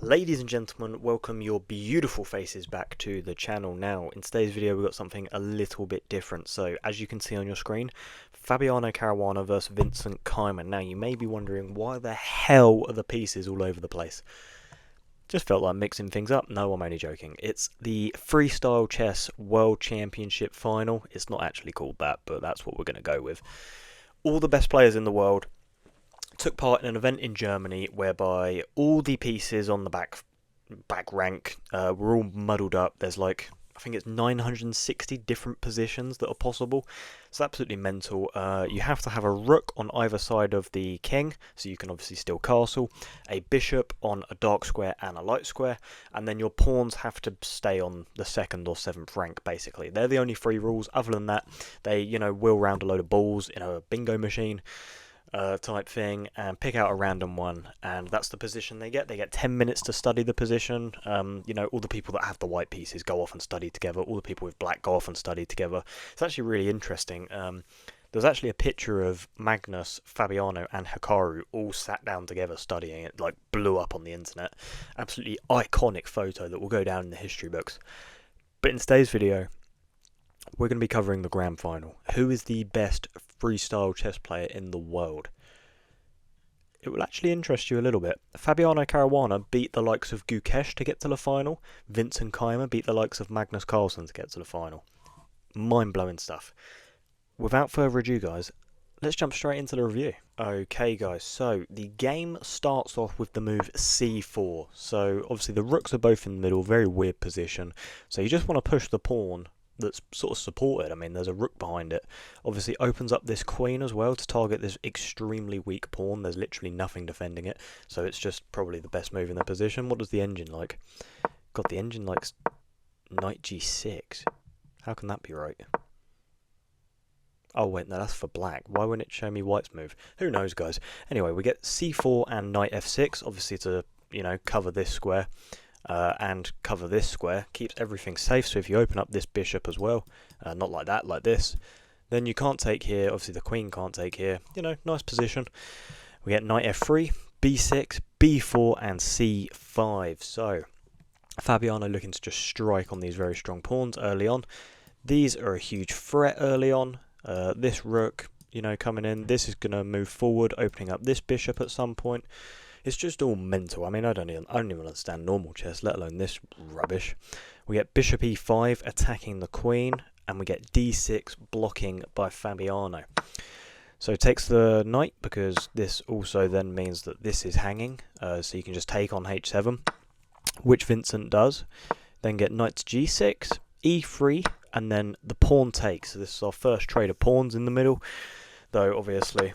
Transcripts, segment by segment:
Ladies and gentlemen, welcome your beautiful faces back to the channel. Now, in today's video we've got something a little bit different. So, as you can see on your screen, Shoutout Caruana versus Vincent Keymer. Now, you may be wondering, why the hell are the pieces all over the place? Just felt like mixing things up. No, I'm only joking. It's the Freestyle Chess World Championship Final. It's not actually called that, but that's what we're going to go with. All the best players in the world took part in an event in Germany whereby all the pieces on the back rank were all muddled up. There's like, I think it's 960 different positions that are possible. It's absolutely mental. You have to have a rook on either side of the king, so you can obviously still castle, a bishop on a dark square and a light square, and then your pawns have to stay on the 2nd or 7th rank, basically. They're the only 3 rules. Other than that, they, wheel round a load of balls in a bingo machine type thing and pick out a random one, and that's the position they get. They get 10 minutes to study the position. All the people that have the white pieces go off and study together. All the people with black go off and study together. It's actually really interesting. There's actually a picture of Magnus, Fabiano and Hikaru all sat down together studying. It like blew up on the internet. Absolutely iconic photo that will go down in the history books. But in today's video, we're going to be covering the grand final. Who is the best freestyle chess player in the world? It will actually interest you a little bit. Shoutout Caruana beat the likes of GUKESH to get to the final. Vincent Keymer beat the likes of Magnus Carlsen to get to the final. Mind-blowing stuff. Without further ado, guys, let's jump straight into the review. Okay, guys, so the game starts off with the move c4. So, obviously, the rooks are both in the middle, very weird position. So, you just want to push the pawn that's sort of supported. I mean, there's a rook behind it. Obviously opens up this queen as well to target this extremely weak pawn. There's literally nothing defending it, so it's just probably the best move in the position. What does the engine like? God, the engine likes knight g6. How can that be right? Oh wait, no, that's for black. Why wouldn't it show me white's move? Who knows, guys. Anyway, we get c4 and knight f6, obviously to, cover this square. And cover this square, keeps everything safe. So if you open up this bishop as well, not like that, like this, then you can't take here. Obviously the queen can't take here. Nice position. We get knight f3, b6, b4 and c5. So Fabiano looking to just strike on these very strong pawns early on. These are a huge threat early on. This rook, coming in, this is going to move forward, opening up this bishop at some point. It's just all mental. I mean, I don't even understand normal chess, let alone this rubbish. We get bishop e5 attacking the queen, and we get d6 blocking by Fabiano. So it takes the knight, because this also then means that this is hanging, so you can just take on h7, which Vincent does. Then get knight to g6, e3, and then the pawn takes. So this is our first trade of pawns in the middle, though obviously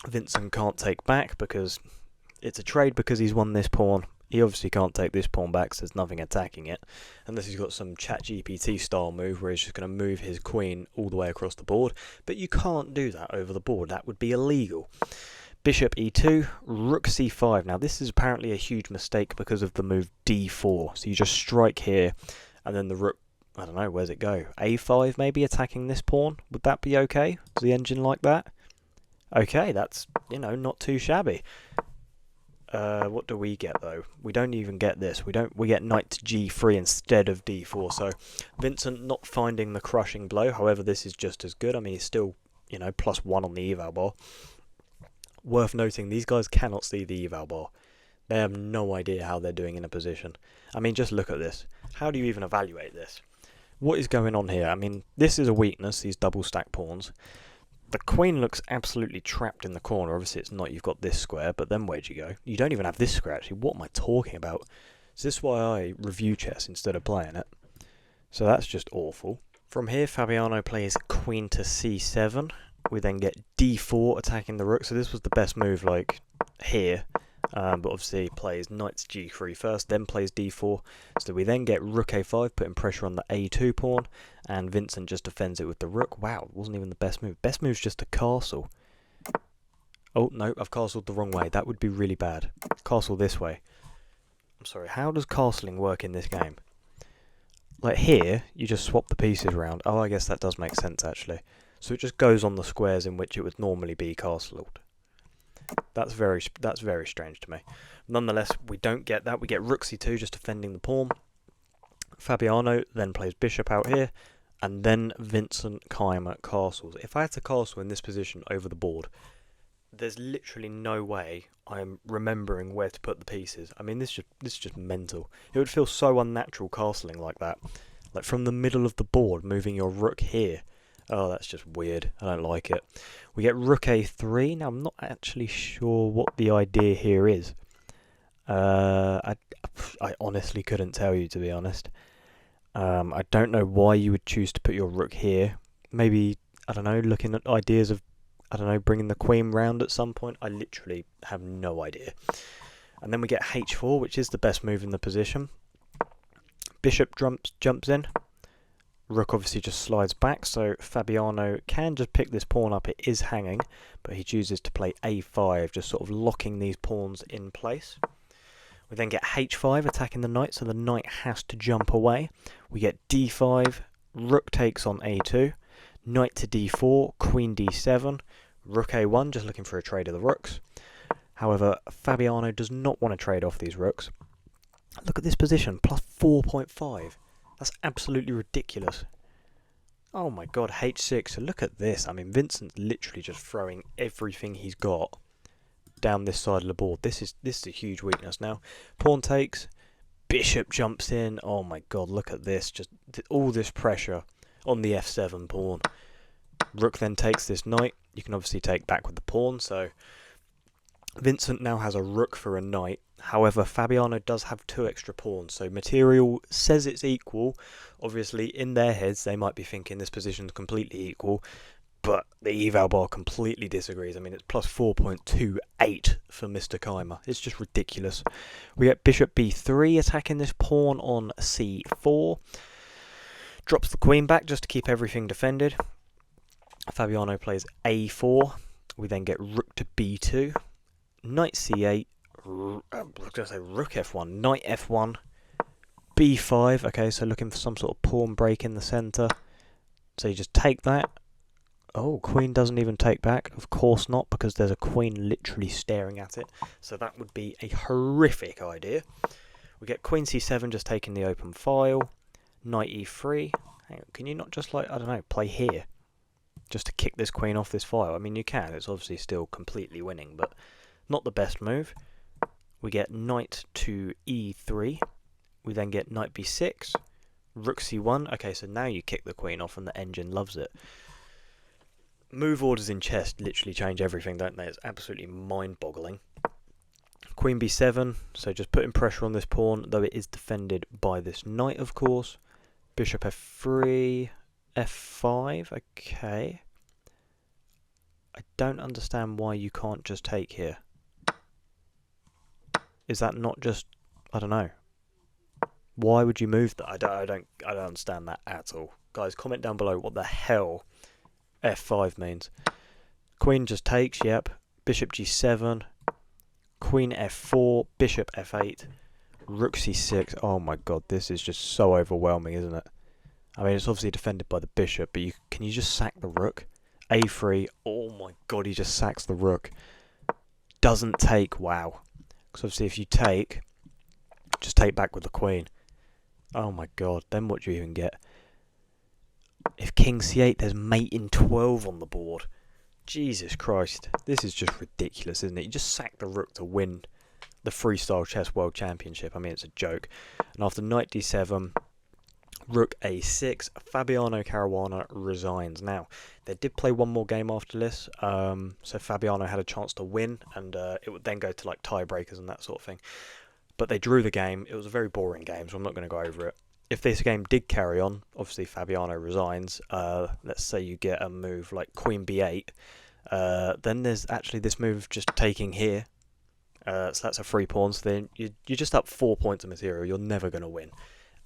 Vincent can't take back because it's a trade because he's won this pawn. He obviously can't take this pawn back, so there's nothing attacking it. Unless he's got some ChatGPT style move where he's just going to move his queen all the way across the board. But you can't do that over the board. That would be illegal. Bishop e2, rook c5. Now this is apparently a huge mistake because of the move d4. So you just strike here and then the rook, I don't know, where's it go? a5 maybe attacking this pawn. Would that be okay? Is the engine like that? Okay, that's, not too shabby. What do we get, though? We don't even get this. We get knight to g3 instead of d4. So, Vincent not finding the crushing blow. However, this is just as good. I mean, he's still, +1 on the eval bar. Worth noting, these guys cannot see the eval bar. They have no idea how they're doing in a position. I mean, just look at this. How do you even evaluate this? What is going on here? I mean, this is a weakness, these double stack pawns. The queen looks absolutely trapped in the corner. Obviously it's not, you've got this square, but then where'd you go? You don't even have this square actually. What am I talking about? Is this why I review chess instead of playing it? So that's just awful. From here, Fabiano plays queen to c7. We then get d4 attacking the rook. So this was the best move like here. But obviously he plays knight to g3 first, then plays d4. So we then get rook a5, putting pressure on the a2 pawn, and Vincent just defends it with the rook. Wow, it wasn't even the best move. Best move's just a castle. Oh, no, I've castled the wrong way. That would be really bad. Castle this way. I'm sorry, how does castling work in this game? Like here, you just swap the pieces around. Oh, I guess that does make sense, actually. So it just goes on the squares in which it would normally be castled. That's very strange to me. Nonetheless, we don't get that. We get rook c2 just defending the pawn. Fabiano then plays bishop out here, and then Vincent Keymer castles. If I had to castle in this position over the board, there's literally no way I'm remembering where to put the pieces. I mean, this is just mental. It would feel so unnatural castling like that. Like from the middle of the board, moving your rook here. Oh, that's just weird. I don't like it. We get rook a3. Now, I'm not actually sure what the idea here is. I honestly couldn't tell you, to be honest. I don't know why you would choose to put your rook here. Maybe, I don't know, looking at ideas of, I don't know, bringing the queen round at some point. I literally have no idea. And then we get h4, which is the best move in the position. Bishop jumps in. Rook obviously just slides back, so Fabiano can just pick this pawn up. It is hanging, but he chooses to play a5, just sort of locking these pawns in place. We then get h5, attacking the knight, so the knight has to jump away. We get d5, rook takes on a2, knight to d4, queen d7, rook a1, just looking for a trade of the rooks. However, Fabiano does not want to trade off these rooks. Look at this position, plus 4.5. That's absolutely ridiculous. Oh my god, h6. So look at this. I mean, Vincent's literally just throwing everything he's got down this side of the board. This is a huge weakness now. Pawn takes. Bishop jumps in. Oh my god, look at this. Just all this pressure on the f7 pawn. Rook then takes this knight. You can obviously take back with the pawn, so Vincent now has a rook for a knight. However, Fabiano does have 2 extra pawns, so material says it's equal. Obviously, in their heads, they might be thinking this position's completely equal, but the eval bar completely disagrees. I mean, it's plus 4.28 for Mr. Keymer. It's just ridiculous. We get bishop b3 attacking this pawn on c4. Drops the queen back just to keep everything defended. Fabiano plays a4. We then get rook to b2. Knight c8. I was going to say rook f1. Knight f1. b5. Okay, so looking for some sort of pawn break in the centre. So you just take that. Oh, queen doesn't even take back. Of course not, because there's a queen literally staring at it. So that would be a horrific idea. We get queen c7 just taking the open file. Knight e3. Hang on, can you not just, like, I don't know, play here? Just to kick this queen off this file. I mean, you can. It's obviously still completely winning, but not the best move. We get knight to e3. We then get knight b6. Rook c1. Okay, so now you kick the queen off and the engine loves it. Move orders in chess literally change everything, don't they? It's absolutely mind-boggling. Queen b7, so just putting pressure on this pawn, though it is defended by this knight, of course. Bishop f3, f5, okay. I don't understand why you can't just take here. Is that not just, I don't know. Why would you move that? I don't understand that at all. Guys, comment down below what the hell f5 means. Queen just takes, yep. Bishop g7, queen f4, bishop f8, rook c6. Oh my god, this is just so overwhelming, isn't it? I mean, it's obviously defended by the bishop, but can you just sack the rook? a3. Oh my god, he just sacks the rook. Doesn't take. Wow. Because obviously if you take, just take back with the queen. Oh my god, then what do you even get? If king c8, there's mate in 12 on the board. Jesus Christ. This is just ridiculous, isn't it? You just sack the rook to win the Freestyle Chess World Championship. I mean, it's a joke. And after knight d7, rook a6, Fabiano Caruana resigns. Now, they did play one more game after this, so Fabiano had a chance to win, and it would then go to like tiebreakers and that sort of thing. But they drew the game. It was a very boring game, so I'm not going to go over it. If this game did carry on, obviously Fabiano resigns. Let's say you get a move like queen b8, then there's actually this move just taking here. So that's a free pawn, so then you're just up 4 points of material. You're never going to win.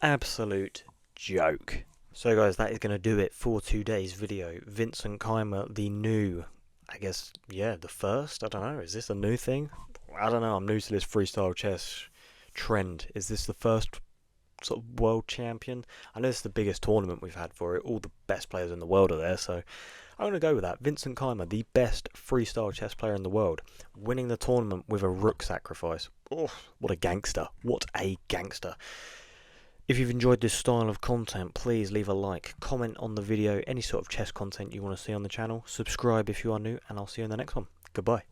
Absolute joke. So guys, that is going to do it for today's video. Vincent Keymer, the new, I guess, yeah, the first, I don't know, is this a new thing? I don't know, I'm new to this freestyle chess trend. Is this the first sort of world champion? I know it's the biggest tournament we've had for it. All the best players in the world are there, so I'm going to go with that. Vincent Keymer, the best freestyle chess player in the world, winning the tournament with a rook sacrifice. Oh, what a gangster. What a gangster. If you've enjoyed this style of content, please leave a like, comment on the video, any sort of chess content you want to see on the channel, subscribe if you are new, and I'll see you in the next one. Goodbye.